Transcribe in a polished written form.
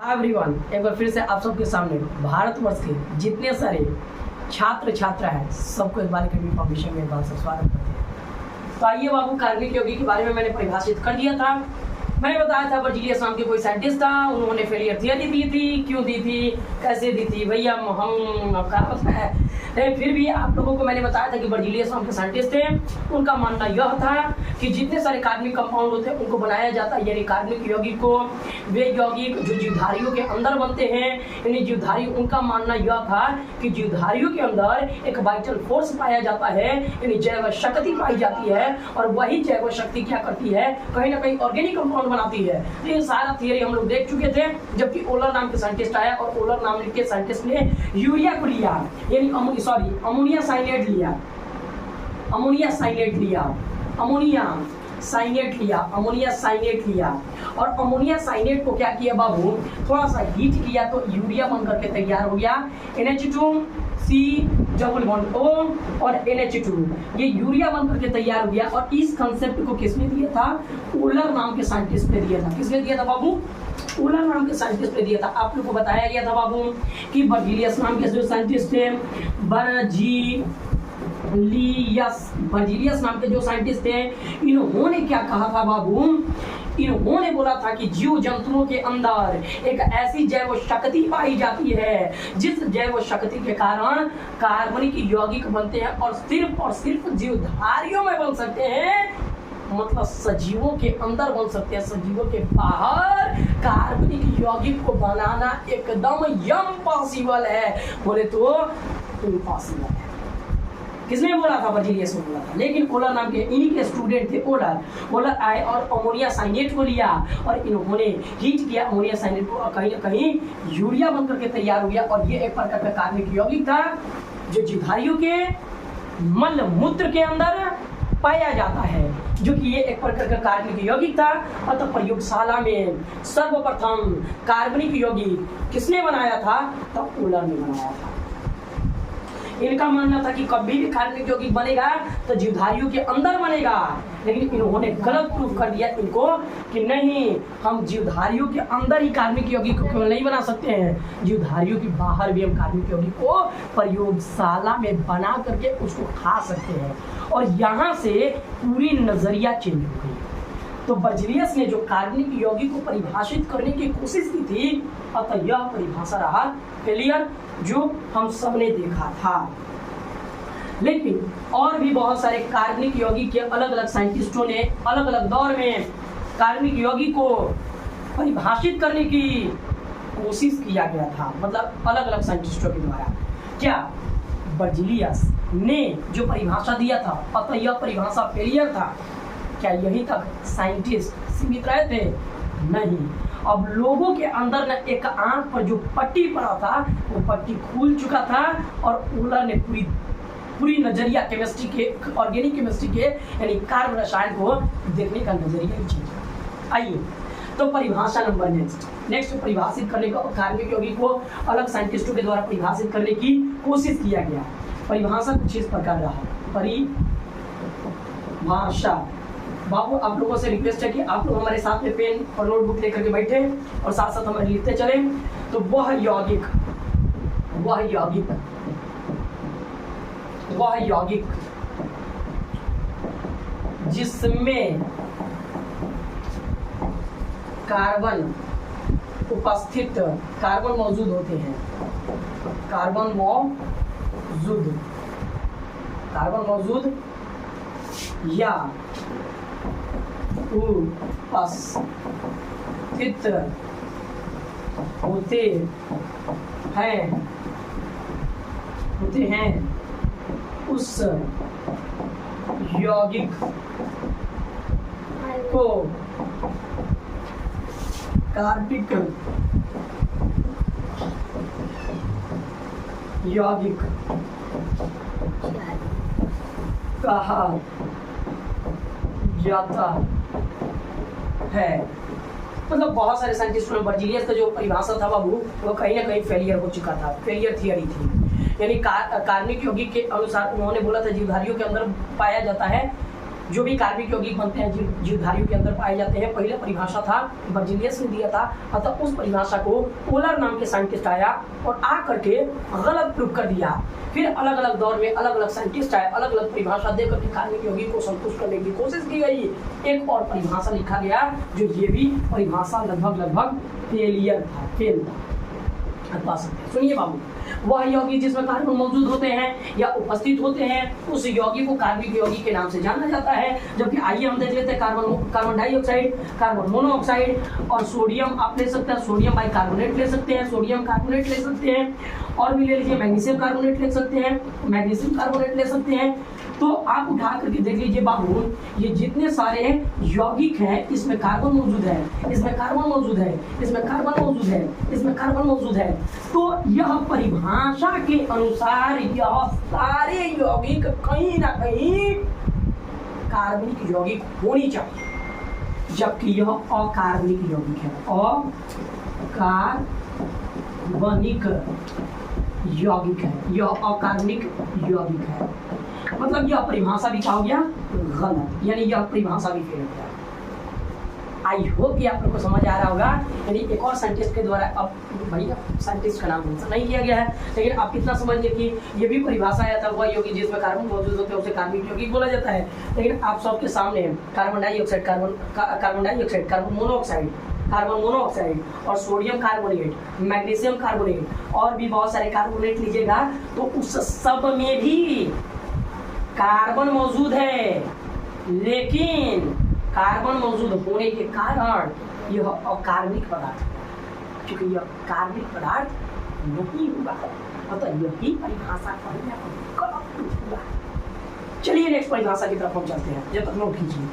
Everyone, एक बार फिर से आप सबके सामने भारतवर्ष के जितने सारे छात्र छात्रा हैं सबको इस बार के फाउंडेशन में बात से स्वागत करते हैं। तो आइए बाबू, कार्बनिक यौगिक के बारे में मैंने परिभाषित कर दिया था। मैंने बताया था बर्जीलियस नाम के कोई साइंटिस्ट था, उन्होंने फेलियर थियरी दी थी। क्यों दी थी, कैसे दी थी भैया, हम आपका पता है। लेकिन फिर भी आप लोगों को मैंने बताया था कि बर्जीलियस नाम के साइंटिस्ट थे। उनका मानना यह था कि जितने सारे कार्बनिक कंपाउंड होते हैं उनको बनाया जाता है, यानी कार्बनिक यौगिक को, वे यौगिक जो जीवधारियों के अंदर बनते हैं, यानी जीवधारी, उनका मानना यह था कि जीवधारियों के अंदर एक वाइटल फोर्स पाया जाता है, यानी जैव शक्ति पाई जाती है, और वही जैव शक्ति क्या करती है, कहीं ना कहीं ऑर्गेनिक कंपाउंड बनाती है। तो ये सारा थियरी हम लोग देख चुके थे, जबकि ओलर नाम के साइंटिस्ट आया और ओलर नाम के साइंटिस्ट ने यूरिया को लिया, यानी अमोनिया साइनेट लिया, अमोनिया साइनेट लिया, अमोनिया साइनेट लिया, और अमोनिया साइनेट को क्या किया बाबू, थोड़ा सा हीट किया तो यूरिया बन करके तैयार हो गया। NH2C डबल बॉन्ड O और NH2, ये यूरिया बन करके तैयार हो गया। और इस कंसेप्ट को किसने दिया था, ओलर नाम के साइंटिस्ट ने दिया था। किसने दिया था बाबू, ओलर नाम के साइंटिस्ट ने दिया था। आप लोग को बताया गया था बाबू कि बर्जीलियस नाम के जो साइंटिस्ट थे, बर्जीलियस नाम के जो साइंटिस्ट थे, इन्होंने क्या कहा था बाबू, इन्होंने बोला था कि जीव जंतुओं के अंदर एक ऐसी जैव शक्ति पाई जाती है जिस जैव शक्ति के कारण कार्बनिक यौगिक बनते हैं, और सिर्फ जीवधारियों में बन सकते हैं, मतलब सजीवों के अंदर बन सकते हैं, सजीवों के बाहर कार्बनिक यौगिक को बनाना एकदम इम्पॉसिबल है, बोले तो इम्पॉसिबल है। किसने बोला था, बर्जीलियस ने बोला था। लेकिन ओलर नाम के इन्हीं के स्टूडेंट थे ओलर आए और अमोनिया साइनेट को लिया और इन्होंने हीट किया अमोनिया साइनेट को, कहीं ना कहीं यूरिया बन करके तैयार हो गया। और ये एक प्रकार का कार्बनिक यौगिक था जो जीवधारियों के मल मूत्र के अंदर पाया जाता है, जो कि ये एक प्रकार का कार्बनिक यौगिक था। अतः प्रयोगशाला में सर्वप्रथम कार्बनिक यौगिक किसने बनाया था, तब ओलर ने बनाया था। इनका मानना था कि कभी भी कार्बनिक यौगिक बनेगा तो जीवधारियों के अंदर बनेगा, लेकिन इन्होंने गलत प्रूफ कर दिया इनको कि नहीं, हम जीवधारियों के अंदर ही कार्बनिक यौगिक को केवल नहीं बना सकते हैं, जीवधारियों के बाहर भी हम कार्बनिक यौगिक को प्रयोगशाला में बना करके उसको खा सकते हैं। और यहाँ से पूरी नजरिया चेंज हो गई। तो बर्जीलियस ने जो कार्बनिक यौगिक को परिभाषित करने की कोशिश की थी, अतः यह परिभाषा रहा फेलियर, जो हम सबने देखा था। लेकिन और भी बहुत सारे कार्बनिक यौगिक के अलग अलग साइंटिस्टों ने अलग अलग दौर में कार्बनिक यौगिक को परिभाषित करने की कोशिश किया गया था, मतलब अलग अलग साइंटिस्टों के द्वारा। क्या बर्जीलियस ने जो परिभाषा दिया था, अतः यह परिभाषा फेलियर था? क्या यहीं तक साइंटिस्ट सीमित रहे थे? नहीं। अब लोगों के अंदर न एक आंख पर जो पट्टी पड़ा था, वो पट्टी खुल चुका था, और ओलर ने पूरी नजरिया केमिस्ट्री के, ऑर्गेनिक केमिस्ट्री के, यानी कार्बन रसायन को देखने का नजरिया ही चेंज। आइए तो परिभाषा नंबर नेक्स्ट परिभाषित करने का, कार्बनिक यौगिक को अलग साइंटिस्टों के द्वारा परिभाषित करने की कोशिश किया गया। परिभाषा कुछ इस प्रकार रहा। परिभाषा, बाबू आप लोगों से रिक्वेस्ट है कि आप लोग हमारे साथ में पेन और नोटबुक लेकर के बैठे और साथ साथ हमें लिखते चले। तो वह यौगिक जिसमें कार्बन उपस्थित, कार्बन मौजूद होते हैं, कार्बन मौजूद या उपस्थित होते हैं उस यौगिक को कार्बनिक यौगिक कहा जाता है। मतलब बहुत सारे साइंटिस्टों ने बर्जीलियस का जो परिभाषा था बाबू, वो कहीं ना कहीं फेलियर हो चुका था, फेलियर थियरी थी। यानी कार्बनिक यौगिक के अनुसार उन्होंने बोला था जीवधारियों के अंदर पाया जाता है, जो भी कार्बनिक यौगिक बनते हैं जीवधारियों के अंदर पाए जाते हैं। पहले परिभाषा था बर्जीलियस ने दिया था, अतः उस परिभाषा को पोलर नाम के साइंटिस्ट आया और आ करके गलत प्रूव कर दिया। फिर अलग अलग दौर में अलग अलग साइंटिस्ट आए, अलग अलग परिभाषा देकर के कार्बनिक यौगिक को संतुष्ट करने की कोशिश की गई। एक और परिभाषा लिखा गया जो ये भी परिभाषा लगभग फेल था। सुनिए बाबू, वह यौगिक जिसमें कार्बन मौजूद होते हैं या उपस्थित होते हैं उस यौगिक को कार्बनिक यौगिक के नाम से जाना जाता है। जबकि आइए हम देख लेते हैं कार्बन डाइऑक्साइड, कार्बन मोनोऑक्साइड और सोडियम आप ले सकते हैं, सोडियम बाइकार्बोनेट ले सकते हैं, सोडियम कार्बोनेट ले सकते हैं, और भी ले लीजिए मैग्नीशियम कार्बोनेट ले सकते हैं, मैग्नीशियम कार्बोनेट ले सकते हैं। तो आप उठा करके देख लीजिए बाबू, ये जितने सारे यौगिक हैं इसमें कार्बन मौजूद है, इसमें कार्बन मौजूद है, इसमें कार्बन मौजूद है, इसमें कार्बन मौजूद है। तो यह परिभाषा के अनुसार यह सारे यौगिक कहीं ना कहीं कार्बनिक यौगिक होनी चाहिए, जबकि यह अकार्बनिक यौगिक है, अकार्बनिक यौगिक है, यह अकार्बनिक यौगिक है। मतलब यह परिभाषा भी क्या हो गया गलत, यानी यह परिभाषा भी फेल हो गया। आई होप कि आप लोग को समझ आ रहा होगा। यानी एक और साइंटिस्ट के द्वारा, अब भैया साइंटिस्ट का नाम मेंशन नहीं किया गया है, लेकिन आप कितना समझिए कि ये भी परिभाषा आया था, वह यौगिक जिसमें कार्बन मौजूद होते हैं उसे कार्बनिक यौगिक बोला जाता है। लेकिन आप सबके सामने कार्बन डाइऑक्साइड, कार्बन मोनोऑक्साइड और सोडियम कार्बोनेट, मैग्नीशियम कार्बोनेट और भी बहुत सारे कार्बोनेट लीजिएगा तो उस सब में भी कार्बन मौजूद है, लेकिन कार्बन मौजूद होने के कारण यह अकार्बनिक पदार्थ, क्योंकि यह कार्बनिक पदार्थ नहीं हुआ, अतः यही परिभाषा कहीं ना कहीं गलत हुआ। चलिए नेक्स्ट परिभाषा की तरफ हम चलते हैं, जब तक नोट कीजिए।